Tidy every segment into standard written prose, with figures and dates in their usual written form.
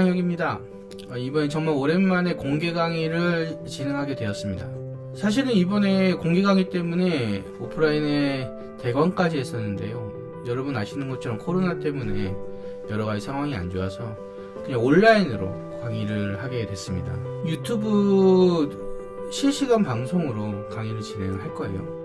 이광혁입니다. 이번에 정말 오랜만에 공개 강의를 진행하게 되었습니다. 사실은 이번에 공개 강의 때문에 오프라인에 대관까지 했었는데요. 여러분 아시는 것처럼 코로나 때문에 여러가지 상황이 안 좋아서 그냥 온라인으로 강의를 하게 됐습니다. 유튜브 실시간 방송으로 강의를 진행할 거예요.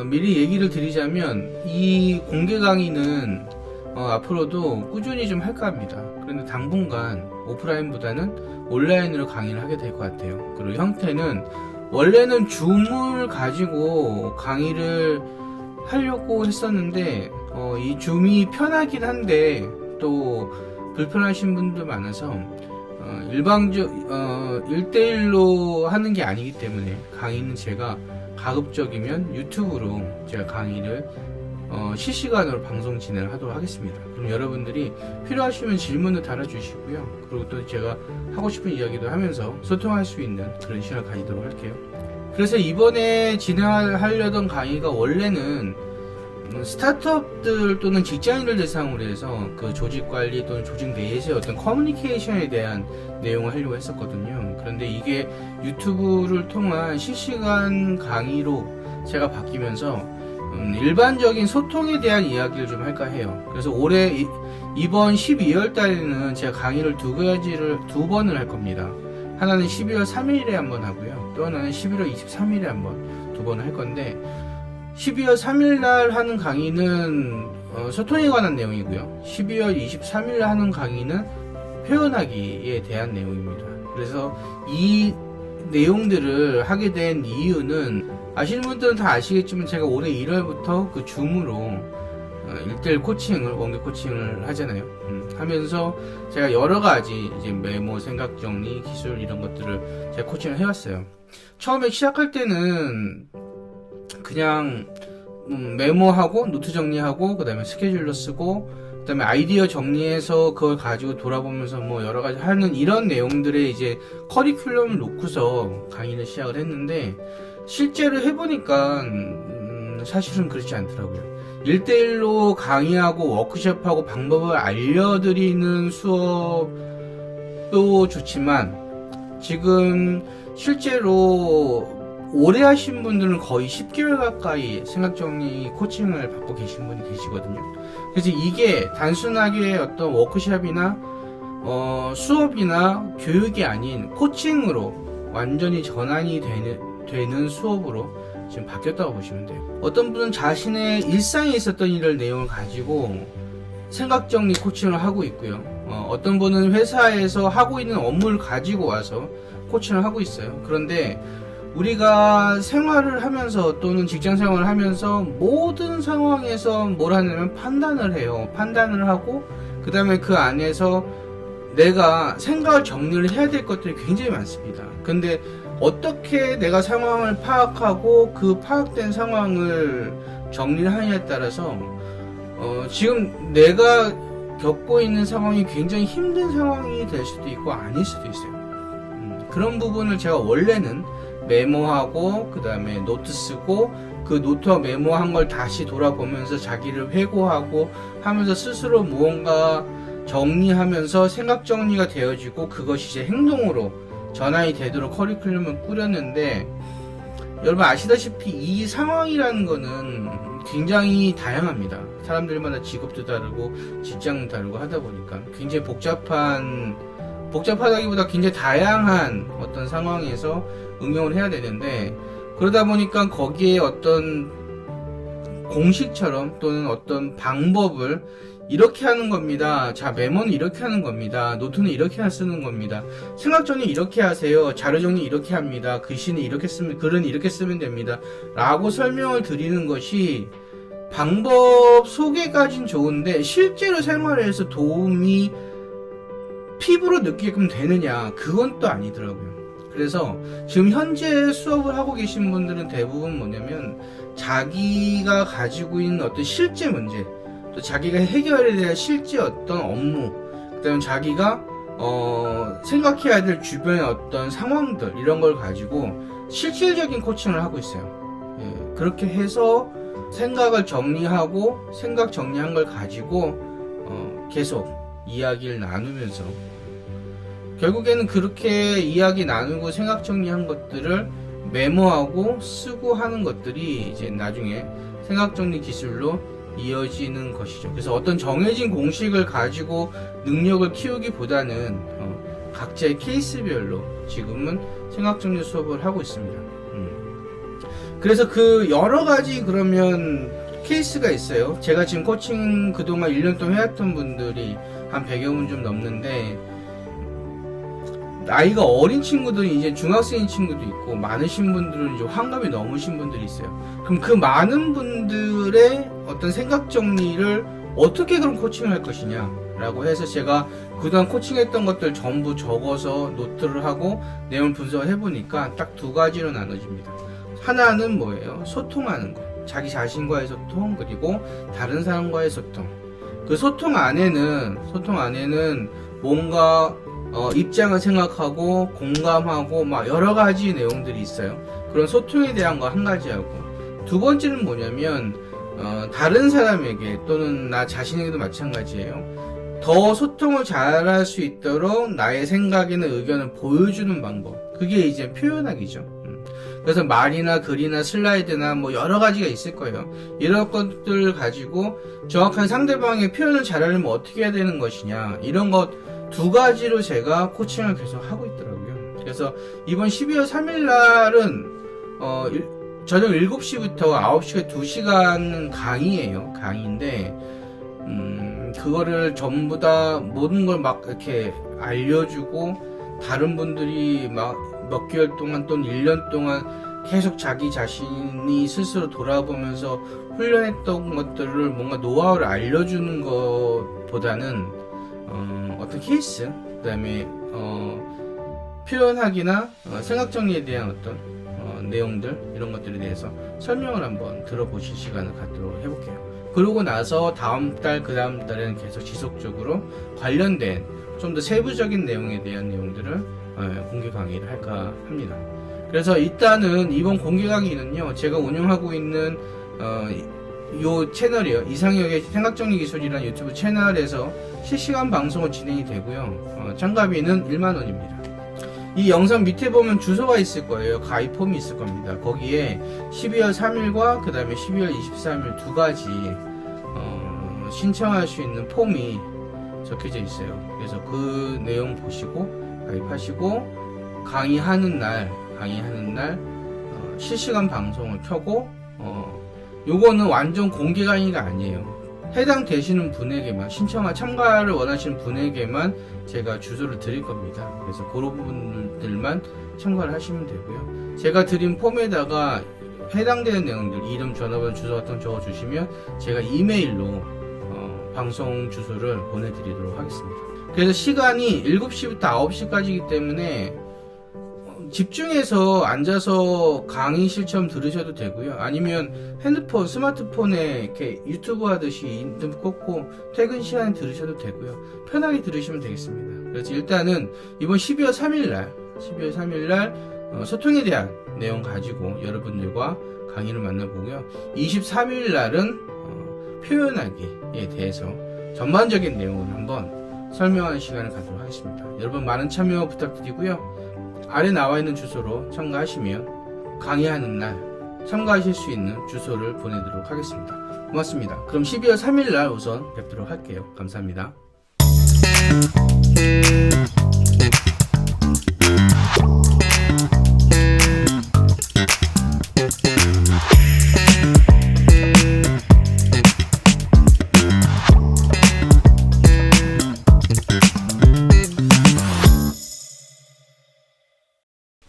미리 얘기를 드리자면 이 공개 강의는 앞으로도 꾸준히 좀 할까 합니다. 그런데 당분간 오프라인보다는 온라인으로 강의를 하게 될 것 같아요. 그리고 형태는 원래는 줌을 가지고 강의를 하려고 했었는데 이 줌이 편하긴 한데 또 불편하신 분도 많아서 일방적 1대1로 하는 게 아니기 때문에 강의는 제가 가급적이면 유튜브로 제가 강의를 실시간으로 방송 진행을 하도록 하겠습니다. 그럼 여러분들이 필요하시면 질문을 달아주시고요. 그리고 또 제가 하고 싶은 이야기도 하면서 소통할 수 있는 그런 시간을 가지도록 할게요. 그래서 이번에 진행하려던 강의가 원래는 스타트업들 또는 직장인들 대상으로 해서 그 조직관리 또는 조직 내에서의 어떤 커뮤니케이션에 대한 내용을 하려고 했었거든요. 그런데 이게 유튜브를 통한 실시간 강의로 제가 바뀌면서 일반적인 소통에 대한 이야기를 좀 할까 해요. 그래서 이번 12월 달에는 제가 강의를 두 번을 할 겁니다. 하나는 12월 3일에 한번 하고요. 또 하나는 11월 23일에 한번 두 번을 할 건데 12월 3일 날 하는 강의는 소통에 관한 내용이고요. 12월 23일 하는 강의는 표현하기에 대한 내용입니다. 그래서 이 내용들을 하게 된 이유는 아시는 분들은 다 아시겠지만 제가 올해 1월부터 그 줌으로 1대1 코칭을, 원격 코칭을 하잖아요. 하면서 제가 여러 가지 이제 메모, 생각 정리, 기술 이런 것들을 제가 코칭을 해왔어요. 처음에 시작할 때는 그냥 메모하고 노트 정리하고 그 다음에 스케줄러 쓰고 그 다음에 아이디어 정리해서 그걸 가지고 돌아보면서 뭐 여러 가지 하는 이런 내용들의 이제 커리큘럼을 놓고서 강의를 시작을 했는데 실제로 해보니까 사실은 그렇지 않더라고요. 1대1로 강의하고 워크숍하고 방법을 알려드리는 수업도 좋지만 지금 실제로 오래 하신 분들은 거의 10개월 가까이 생각정리 코칭을 받고 계신 분이 계시거든요. 그래서 이게 단순하게 어떤 워크숍이나 수업이나 교육이 아닌 코칭으로 완전히 전환이 되는 수업으로 지금 바뀌었다고 보시면 돼요. 어떤 분은 자신의 일상에 있었던 일을 내용을 가지고 생각정리 코칭을 하고 있고요. 어떤 분은 회사에서 하고 있는 업무를 가지고 와서 코칭을 하고 있어요. 그런데 우리가 생활을 하면서 또는 직장 생활을 하면서 모든 상황에서 뭘 하냐면 판단을 해요. 판단을 하고 그 다음에 그 안에서 내가 생각을 정리를 해야 될 것들이 굉장히 많습니다. 근데 어떻게 내가 상황을 파악하고 그 파악된 상황을 정리를 하느냐에 따라서 지금 내가 겪고 있는 상황이 굉장히 힘든 상황이 될 수도 있고 아닐 수도 있어요. 그런 부분을 제가 원래는 메모하고 그 다음에 노트 쓰고 그 노트와 메모한 걸 다시 돌아보면서 자기를 회고하고 하면서 스스로 무언가 정리하면서 생각 정리가 되어지고 그것이 이제 행동으로 전환이 되도록 커리큘럼을 꾸렸는데 여러분 아시다시피 이 상황이라는 거는 굉장히 다양합니다. 사람들마다 직업도 다르고 직장도 다르고 하다 보니까 굉장히 복잡하다기보다 굉장히 다양한 어떤 상황에서 응용을 해야 되는데 그러다 보니까 거기에 어떤 공식처럼 또는 어떤 방법을 이렇게 하는 겁니다. 자, 메모는 이렇게 하는 겁니다. 노트는 이렇게 쓰는 겁니다. 생각 정리 이렇게 하세요. 자료 정리 이렇게 합니다. 글씨는 이렇게 쓰면, 글은 이렇게 쓰면 됩니다. 라고 설명을 드리는 것이 방법 소개까진 좋은데 실제로 생활에서 도움이 피부로 느끼게끔 되느냐? 그건 또 아니더라고요. 그래서 지금 현재 수업을 하고 계신 분들은 대부분 뭐냐면 자기가 가지고 있는 어떤 실제 문제 또 자기가 해결해야 될 실제 어떤 업무 그 다음에 자기가 생각해야 될 주변의 어떤 상황들 이런 걸 가지고 실질적인 코칭을 하고 있어요. 그렇게 해서 생각을 정리하고 생각 정리한 걸 가지고 계속 이야기를 나누면서 결국에는 그렇게 이야기 나누고 생각 정리한 것들을 메모하고 쓰고 하는 것들이 이제 나중에 생각 정리 기술로 이어지는 것이죠. 그래서 어떤 정해진 공식을 가지고 능력을 키우기보다는 각자의 케이스별로 지금은 생각 정리 수업을 하고 있습니다. 그래서 그 여러 가지 그러면 케이스가 있어요. 제가 지금 코칭 그동안 1년 동안 해왔던 분들이 한 100여 분 좀 넘는데, 나이가 어린 친구들은 이제 중학생인 친구도 있고, 많으신 분들은 이제 환갑이 넘으신 분들이 있어요. 그럼 그 많은 분들의 어떤 생각 정리를 어떻게 그럼 코칭을 할 것이냐 라고 해서 제가 그동안 코칭했던 것들 전부 적어서 노트를 하고 내용을 분석을 해보니까 딱 두 가지로 나눠집니다. 하나는 뭐예요? 소통하는 거. 자기 자신과의 소통, 그리고 다른 사람과의 소통. 그 소통 안에는 뭔가 입장을 생각하고 공감하고 막 여러 가지 내용들이 있어요. 그런 소통에 대한 거 한 가지 하고, 두 번째는 뭐냐면 다른 사람에게 또는 나 자신에게도 마찬가지예요. 더 소통을 잘할 수 있도록 나의 생각이나 의견을 보여주는 방법. 그게 이제 표현하기죠. 그래서 말이나 글이나 슬라이드나 뭐 여러 가지가 있을 거예요. 이런 것들을 가지고 정확한 상대방의 표현을 잘하려면 어떻게 해야 되는 것이냐, 이런 것 두 가지로 제가 코칭을 계속 하고 있더라고요. 그래서 이번 12월 3일 날은 저녁 7시부터 9시까지 2시간 강의예요. 강의인데 그거를 전부 다 모든 걸 막 이렇게 알려주고, 다른 분들이 막 몇 개월 동안 또는 1년 동안 계속 자기 자신이 스스로 돌아보면서 훈련했던 것들을 뭔가 노하우를 알려주는 것보다는 어떤 케이스, 그 다음에 표현하기나 생각 정리에 대한 어떤 내용들, 이런 것들에 대해서 설명을 한번 들어보실 시간을 갖도록 해볼게요. 그러고 나서 다음 달, 그 다음 달에는 계속 지속적으로 관련된 좀 더 세부적인 내용에 대한 내용들을 공개 강의를 할까 합니다. 그래서 일단은 이번 공개 강의는요, 제가 운영하고 있는 요 채널이요, 이상혁의 생각정리 기술이라는 유튜브 채널에서 실시간 방송으로 진행이 되고요. 참가비는 1만원입니다. 이 영상 밑에 보면 주소가 있을 거예요. 가입 폼이 있을 겁니다. 거기에 12월 3일과 그 다음에 12월 23일 두 가지 신청할 수 있는 폼이 적혀져 있어요. 그래서 그 내용 보시고 가입하시고, 강의하는 날 실시간 방송을 켜고, 요거는 완전 공개 강의가 아니에요. 해당되시는 분에게만, 참가를 원하시는 분에게만 제가 주소를 드릴 겁니다. 그래서 그런 분들만 참가를 하시면 되고요. 제가 드린 폼에다가 해당되는 내용들, 이름, 전화번호, 주소 같은 거 적어주시면 제가 이메일로 방송 주소를 보내드리도록 하겠습니다. 그래서 시간이 7시부터 9시까지이기 때문에 집중해서 앉아서 강의실처럼 들으셔도 되고요. 아니면 핸드폰, 스마트폰에 이렇게 유튜브 하듯이 인터넷 꽂고 퇴근 시간에 들으셔도 되고요. 편하게 들으시면 되겠습니다. 그래서 일단은 이번 12월 3일날 소통에 대한 내용 가지고 여러분들과 강의를 만나보고요. 23일 날은 표현하기에 대해서 전반적인 내용을 한번 설명하는 시간을 갖도록 하겠습니다. 여러분 많은 참여 부탁드리고요. 아래 나와 있는 주소로 참가하시면 강의하는 날 참가하실 수 있는 주소를 보내드리도록 하겠습니다. 고맙습니다. 그럼 12월 3일 날 우선 뵙도록 할게요. 감사합니다.